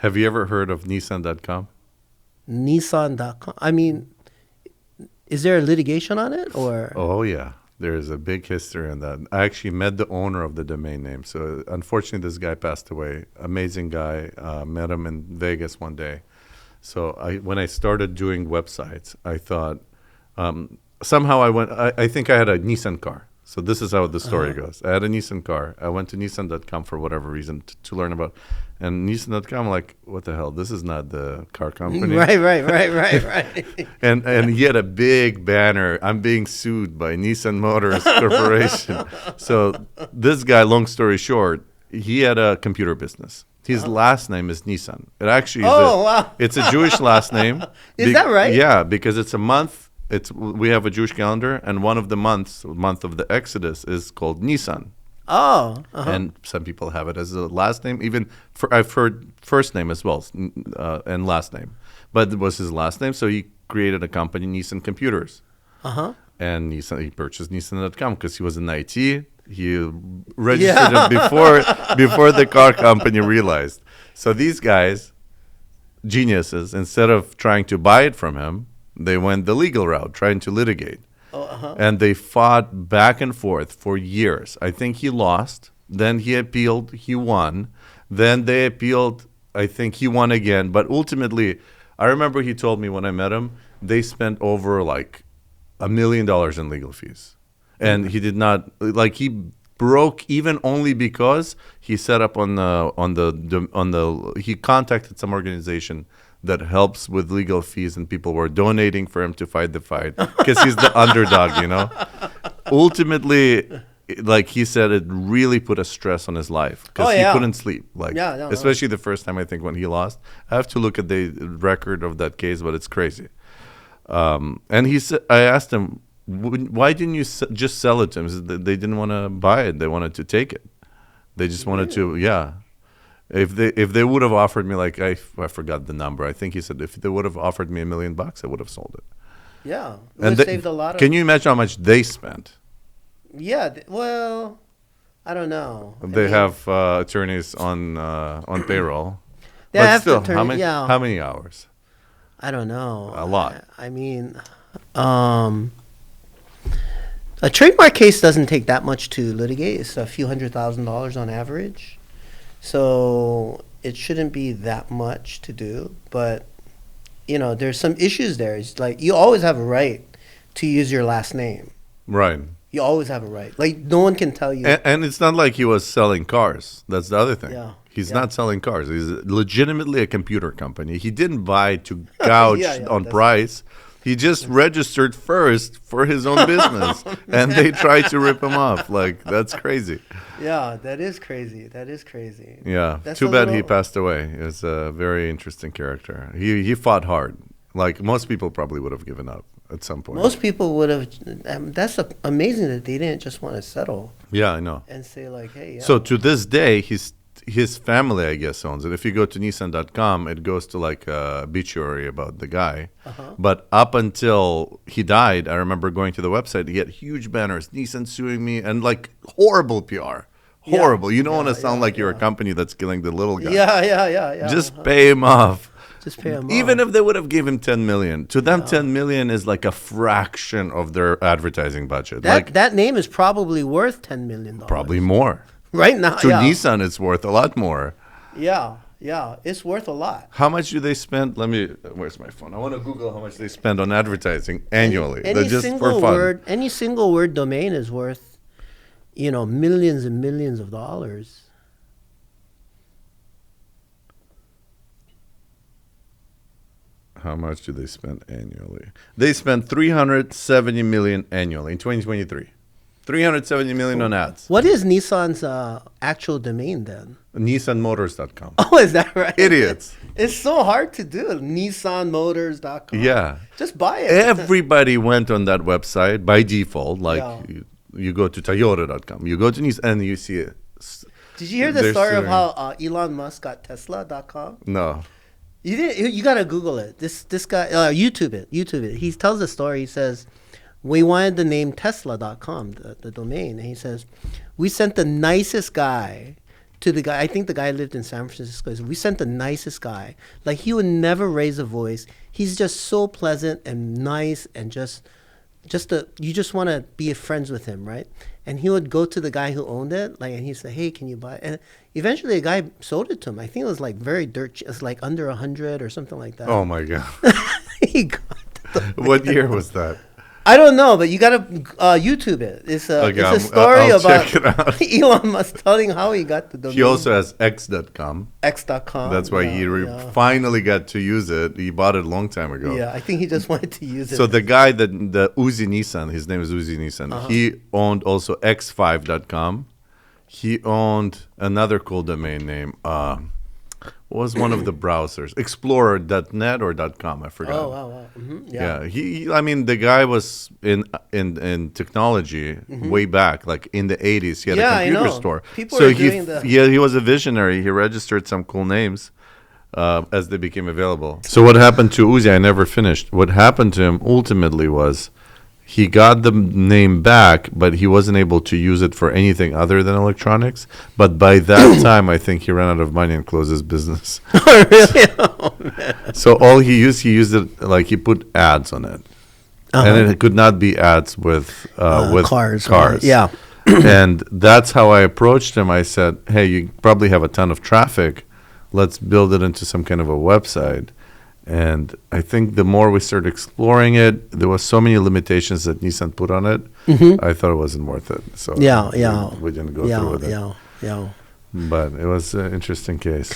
Have you ever heard of Nissan.com? Nissan.com. I mean, is there a litigation on it or? Oh, yeah. There's a big history in that. I actually met the owner of the domain name. So unfortunately, this guy passed away. Amazing guy. Met him in Vegas one day. So when I started doing websites, I thought somehow I think I had a Nissan car. So this is how the story goes. I had a Nissan car. I went to Nissan.com for whatever reason to learn about. And Nissan.com, like, what the hell? This is not the car company. Right. And he had a big banner. I'm being sued by Nissan Motors Corporation. So this guy, long story short, he had a computer business. His last name is Nissan. It actually is wow. It's a Jewish last name. Is that right? Yeah, because it's a month. We have a Jewish calendar, and one of the month of the Exodus, is called Nissan. Oh. And some people have it as a last name. Even I've heard first name as well, and last name. But it was his last name, so he created a company, Nissan Computers. And he purchased Nissan.com because he was in IT. He registered it before the car company realized. So these guys, geniuses, instead of trying to buy it from him, they went the legal route, trying to litigate. And they fought back and forth for years. I think he lost. Then he appealed. He won. Then they appealed. I think he won again. But ultimately, I remember he told me when I met him, they spent over like $1 million in legal fees. And he did not, like, he broke even only because he set up he contacted some organization that helps with legal fees, and people were donating for him to fight the fight because he's the underdog, you know. Ultimately, like he said, it really put a stress on his life because he couldn't sleep. Like, especially the first time, I think, when he lost. I have to look at the record of that case, but it's crazy. And he said, I asked him, why didn't you just sell it to him? He said they didn't want to buy it; they wanted to take it. They just wanted to, If they would have offered me, like, I forgot the number. I think he said if they would have offered me $1 million, I would have sold it. Yeah, it would have saved a lot of. Can you imagine how much they spent? Yeah, well, I don't know. They have attorneys on payroll. But still, how many hours? I don't know. A lot. I mean, a trademark case doesn't take that much to litigate. It's a few $100,000 on average. So it shouldn't be that much to do, but there's some issues there. It's like you always have a right to use your last name. Right. You always have a right. Like no one can tell you. And it's not like he was selling cars. That's the other thing. Yeah. He's not selling cars. He's legitimately a computer company. He didn't buy to gouge on price. He just registered first for his own business, and they tried to rip him off. Like, that's crazy. Yeah, that is crazy. Yeah, too bad he passed away. He was a very interesting character. He fought hard. Like, most people probably would have given up at some point. Most people would have. That's amazing that they didn't just want to settle. Yeah, I know. And say, like, hey, So to this day, his family, I guess, owns it. If you go to Nissan.com, it goes to like a obituary about the guy. But up until he died, I remember going to the website. He had huge banners, Nissan suing me, and like horrible PR. Horrible. You don't want to sound like you're a company that's killing the little guy. Yeah. Just pay him off. Just pay him Even off. if they would have given $10 million, to them, $10 million is like a fraction of their advertising budget. That name is probably worth $10 million. Probably more. Right now, To Nissan, it's worth a lot more. Yeah, it's worth a lot. How much do they spend? Where's my phone? I want to Google how much they spend on advertising annually. Any just single for fun. word domain is worth, millions and millions of dollars. How much do they spend annually? They spend $370 million annually in 2023. $370 million on ads. What is Nissan's actual domain then? NissanMotors.com. Oh, is that right? Idiots. It's so hard to do. NissanMotors.com. Yeah. Just buy it. Everybody went on that website by default. Like you go to Toyota.com. You go to Nissan and you see it. Did you hear the story of how Elon Musk got Tesla.com? No. You didn't. You gotta Google it. This guy, YouTube it. He tells the story. He says, we wanted the name Tesla.com, the domain. And he says, we sent the nicest guy to the guy. I think the guy lived in San Francisco. We sent the nicest guy. Like, he would never raise a voice. He's just so pleasant and nice, and you just want to be friends with him, right? And he would go to the guy who owned it, like, and he'd say, "Hey, can you buy it?" And eventually, the guy sold it to him. I think it was like very dirt. It was like under 100 or something like that. Oh my God! He got What year was that? I don't know, but you gotta YouTube it. It's a story I'll about check it out. Elon Musk telling how he got the domain. He also has X.com. X.com. That's why he finally got to use it. He bought it a long time ago. Yeah, I think he just wanted to use it. So the guy the Uzi Nissan, his name is Uzi Nissan. He owned also X5.com. He owned another cool domain name. What was one of the browsers? Explorer.net or .com, I forgot. Oh, wow. Mm-hmm. Yeah. I mean, the guy was in technology way back, like in the 80s. He had a computer store. People are doing he was a visionary. He registered some cool names as they became available. So what happened to Uzi? I never finished. What happened to him ultimately was he got the name back, but he wasn't able to use it for anything other than electronics. But by that time, I think he ran out of money and closed his business. Oh, really? Oh, man. So all he used it like he put ads on it. And it could not be ads with cars. Cars. Yeah. And that's how I approached him. I said, "Hey, you probably have a ton of traffic. Let's build it into some kind of a website." And I think the more we started exploring it, there was so many limitations that Nissan put on it. I thought it wasn't worth it. So we didn't go through with it. Yeah. But it was an interesting case.